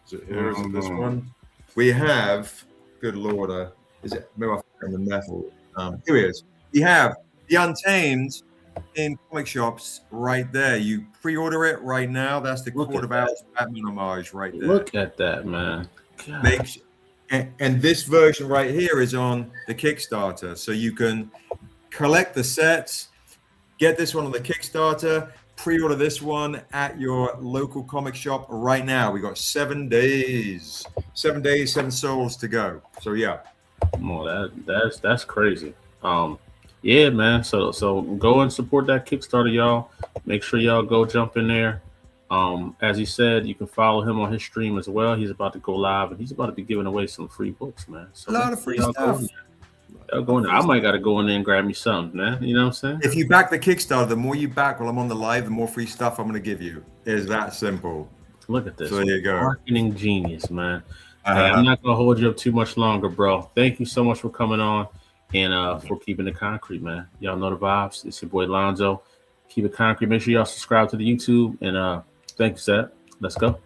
Is it this one? We have. Good Lord. Is it? Maybe I'll find the metal. Here it is. We have the Untamed in comic shops right there. You pre-order it right now. That's the Court of Owls Batman homage right there. Look at that, man. And this version right here is on the Kickstarter. So you can collect the sets, get this one on the Kickstarter, pre-order this one at your local comic shop right now. We got 7 days, 7 souls to go. So yeah. Oh, that's crazy. Yeah, man. So go and support that Kickstarter, y'all. Make sure y'all go jump in there. As he said, you can follow him on his stream as well. He's about to go live, and he's about to be giving away some free books, man. So a lot of free stuff. Go in there. I might got to go in there and grab me something, man. You know what I'm saying? If you back the Kickstarter, the more you back while I'm on the live, the more free stuff I'm going to give you. It's that simple. Look at this. So there you go. Marketing genius, man. Hey, I'm not going to hold you up too much longer, bro. Thank you so much for coming on and for keeping it concrete, man. Y'all know the vibes. It's your boy Lonzo. Keep it concrete. Make sure y'all subscribe to the YouTube. And thank you, Seth. Let's go.